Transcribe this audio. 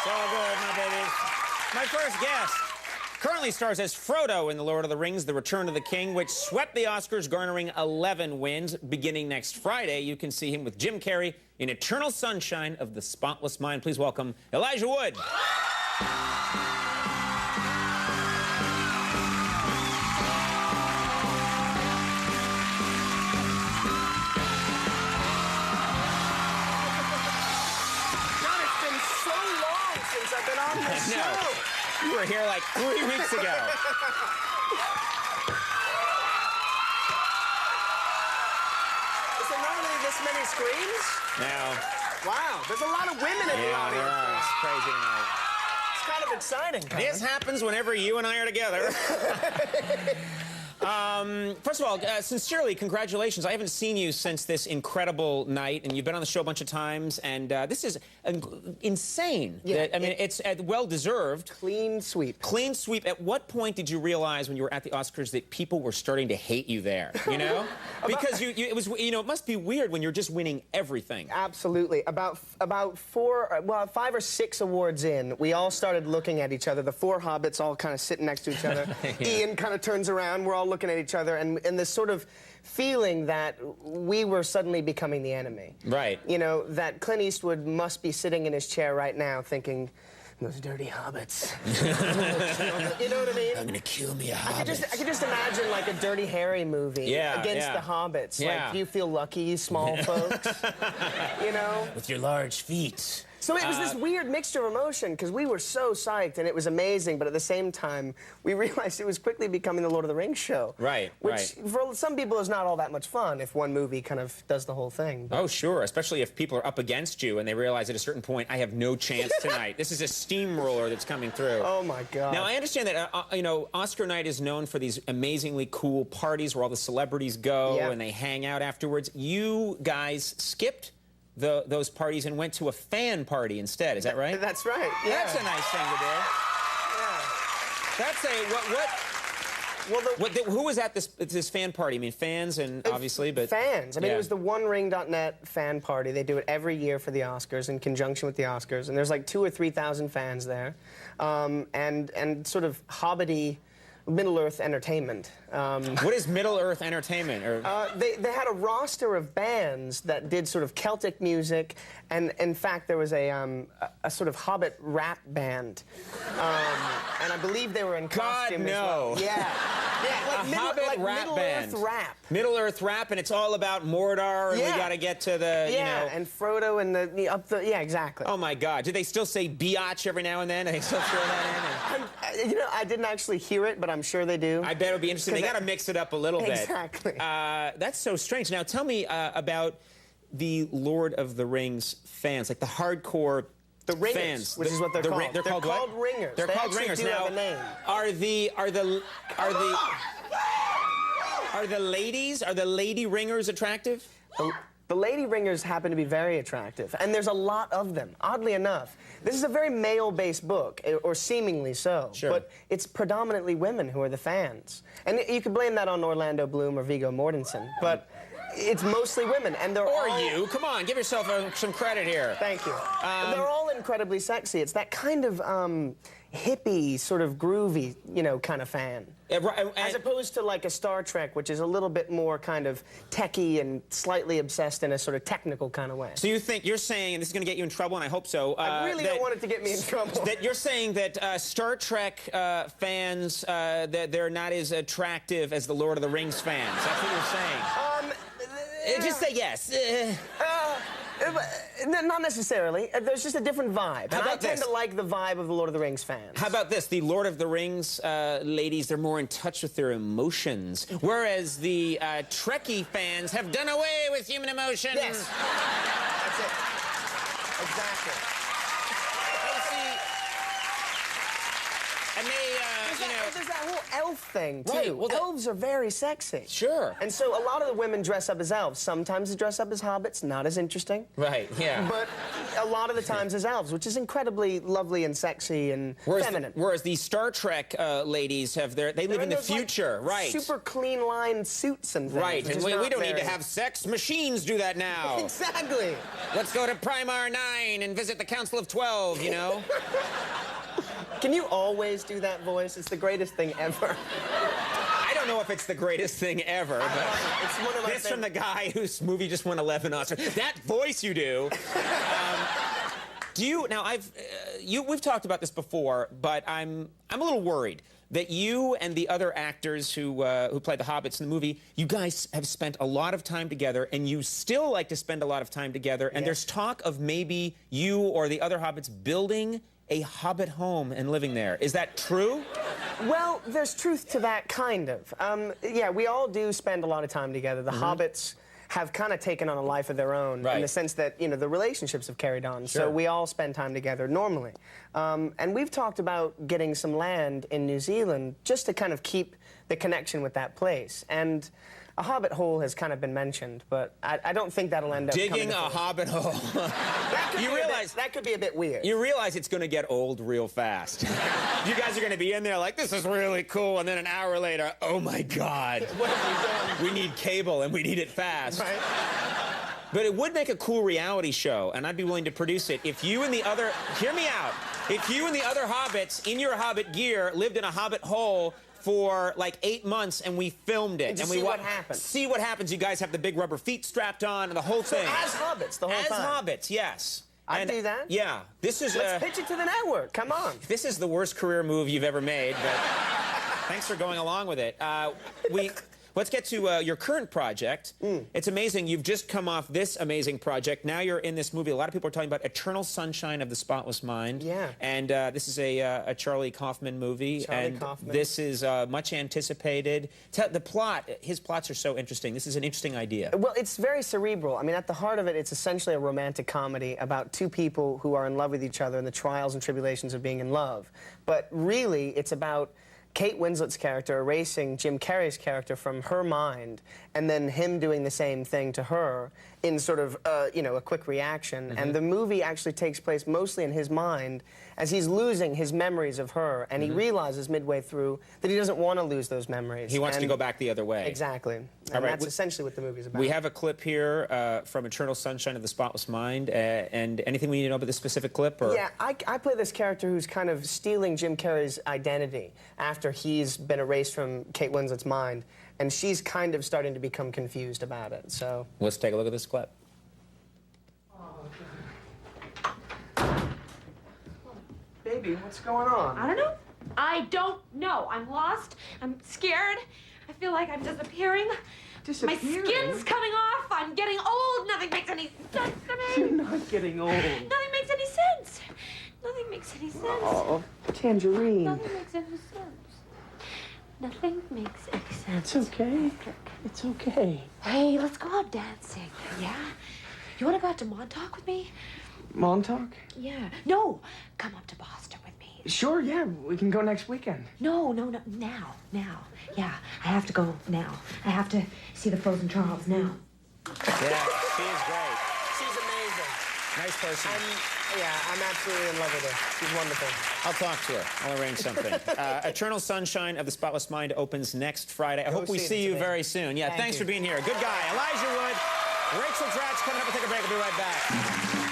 It's all good, my babies. My first guest currently stars as Frodo in The Lord of the Rings, The Return of the King, which swept the Oscars, garnering 11 wins. Beginning next Friday, you can see him with Jim Carrey in Eternal Sunshine of the Spotless Mind. Please welcome Elijah Wood. I've been on this show. You were here like 3 weeks ago. Is there normally this many screens? No. Wow, there's a lot of women in the audience. Yeah, it's crazy tonight. It's kind of exciting. This happens whenever you and I are together. First of all, sincerely, congratulations. I haven't seen you since this incredible night, and you've been on the show a bunch of times, and this is insane. Yeah, I mean, it's Clean well-deserved. sweep. Clean sweep. At what point did you realize when you were at the Oscars that people were starting to hate you there, you know? Because it was, you know, it must be weird when you're just winning everything. Absolutely. About 5 or 6 awards in, we all started looking at each other. The 4 hobbits all kind of sitting next to each other. Yeah. Ian kind of turns around. We're all looking at each other, and this sort of feeling that we were suddenly becoming the enemy. Right. You know, that Clint Eastwood must be sitting in his chair right now thinking, those dirty hobbits. You know what I mean? I'm gonna kill me a hobbit. I could just imagine like a Dirty Harry movie against the hobbits. Yeah. Like, you feel lucky, you small folks. You know? With your large feet. So it was this weird mixture of emotion, because we were so psyched and it was amazing, but at the same time, we realized it was quickly becoming the Lord of the Rings show. Right, which for some people is not all that much fun if one movie kind of does the whole thing. But... Oh, sure, especially if people are up against you and they realize at a certain point, I have no chance tonight. This is a steamroller that's coming through. Oh, my God. Now, I understand that, you know, Oscar night is known for these amazingly cool parties where all the celebrities go and they hang out afterwards. You guys skipped those parties and went to a fan party instead. Is that right? That's right. Yeah. That's a nice thing to do. Yeah. That's a who was at this fan party? I mean, fans and obviously, but fans. I mean, it was the OneRing.net fan party. They do it every year for the Oscars in conjunction with the Oscars, and there's like 2,000 or 3,000 fans there, and sort of hobbity Middle-earth entertainment. What is Middle-earth entertainment? They had a roster of bands that did sort of Celtic music, and in fact there was a sort of Hobbit rap band, and I believe they were in costume as well. Yeah, like Hobbit rap band. Middle-earth rap. Middle-earth rap, and it's all about Mordor, and we got to get to the, you know... and Frodo and yeah, exactly. Oh my God! Did they still say biatch every now and then? They still throw that in? You know, I didn't actually hear it, but I'm sure they do. I bet it'll be interesting. They got to mix it up a little bit. Exactly. That's so strange. Now, tell me about the Lord of the Rings fans, like the hardcore ringers, fans, which is what they're called. They're called what? Ringers. They're called ringers. Now, are the lady ringers attractive? The lady ringers happen to be very attractive, and there's a lot of them, oddly enough. This is a very male-based book, or seemingly so, but it's predominantly women who are the fans. And you could blame that on Orlando Bloom or Viggo Mortensen, but it's mostly women, and they're all... Or you. Come on, give yourself some credit here. Thank you. They're all incredibly sexy. It's that kind of hippie, sort of groovy, you know, kind of fan. As opposed to like a Star Trek, which is a little bit more kind of techie and slightly obsessed in a sort of technical kind of way. So you're saying, and this is going to get you in trouble, and I hope so. I really don't want it to get me in trouble. That you're saying that Star Trek fans, that they're not as attractive as the Lord of the Rings fans. That's what you're saying. Just say yes. Not necessarily. There's just a different vibe. How about I tend to like the vibe of the Lord of the Rings fans. How about this? The Lord of the Rings ladies, they're more in touch with their emotions, whereas the Trekkie fans have done away with human emotion. Yes. That's it. Exactly. And they, there's that whole elf thing, too. Right. Well, elves are very sexy. Sure. And so a lot of the women dress up as elves. Sometimes they dress up as hobbits, not as interesting. Right, yeah. But a lot of the times as elves, which is incredibly lovely and sexy and feminine. Whereas the Star Trek ladies have they live in the future, like, right? Super clean line suits and things. Right, and we don't need to have sex. Machines do that now. Exactly. Let's go to Primar 9 and visit the Council of 12, you know? Can you always do that voice? It's the greatest thing ever. I don't know if it's the greatest thing ever, but it's one of my this from the guy whose movie just won 11 Oscars. That voice you do. Do you now? We've talked about this before, but I'm a little worried that you and the other actors who played the Hobbits in the movie, you guys have spent a lot of time together, and you still like to spend a lot of time together. And there's talk of maybe you or the other Hobbits building a Hobbit home and living there. Is that true? Well, there's truth to that, kind of. Yeah, we all do spend a lot of time together. The Hobbits have kind of taken on a life of their own in the sense that, you know, the relationships have carried on. Sure. So we all spend time together normally. And we've talked about getting some land in New Zealand just to kind of keep the connection with that place. And a hobbit hole has kind of been mentioned, but I don't think that'll end up digging a hobbit hole. You realize that could be a bit weird. You realize it's going to get old real fast. You guys are going to be in there like, this is really cool, and then an hour later, oh my God, what have we done? We need cable and we need it fast. Right. But it would make a cool reality show, and I'd be willing to produce it if you and the other, hear me out, if you and the other hobbits in your hobbit gear lived in a hobbit hole for like 8 months, and we filmed it. And we see what happens. See what happens. You guys have the big rubber feet strapped on, and the whole thing. As hobbits, the whole time. As hobbits, yes. I'd do that. Yeah, this is. Let's pitch it to the network. Come on. This is the worst career move you've ever made, but thanks for going along with it. Let's get to your current project. It's amazing. You've just come off this amazing project. Now you're in this movie. A lot of people are talking about Eternal Sunshine of the Spotless Mind. Yeah. And this is a Charlie Kaufman movie. This is much anticipated. The plot, his plots are so interesting. This is an interesting idea. Well, it's very cerebral. I mean, at the heart of it, it's essentially a romantic comedy about two people who are in love with each other and the trials and tribulations of being in love. But really, it's about Kate Winslet's character erasing Jim Carrey's character from her mind, and then him doing the same thing to her in sort of, you know, a quick reaction. And the movie actually takes place mostly in his mind as he's losing his memories of her, and he realizes midway through that he doesn't want to lose those memories. He wants to go back the other way. Exactly. And that's essentially what the movie's about. We have a clip here from Eternal Sunshine of the Spotless Mind, and anything we need to know about this specific clip? Or? Yeah, I play this character who's kind of stealing Jim Carrey's identity after he's been erased from Kate Winslet's mind, and she's kind of starting to become confused about it, so... Let's take a look at this clip. Baby, what's going on? I don't know. I don't know. I'm lost. I'm scared. I feel like I'm disappearing. My skin's coming off. I'm getting old. Nothing makes any sense to me. You're not getting old. Nothing makes any sense. Nothing makes any sense. Oh, Tangerine. Nothing makes any sense. Nothing makes any sense. It's okay. It's okay. Hey, let's go out dancing. Yeah? You want to go out to Montauk with me? Montauk? Yeah. No. Come up to Boston with me. Sure, yeah. We can go next weekend. No. Now. Yeah, I have to go now. I have to see the Frozen Charles now. Yeah, she is great. She's amazing. Nice person. I'm absolutely in love with her. She's wonderful. I'll talk to her. I'll arrange something. Eternal Sunshine of the Spotless Mind opens next Friday. I hope we see you very soon. Yeah, thanks for being here. Good guy. Elijah Wood, Rachel Dratch coming up. We'll take a break. We'll be right back.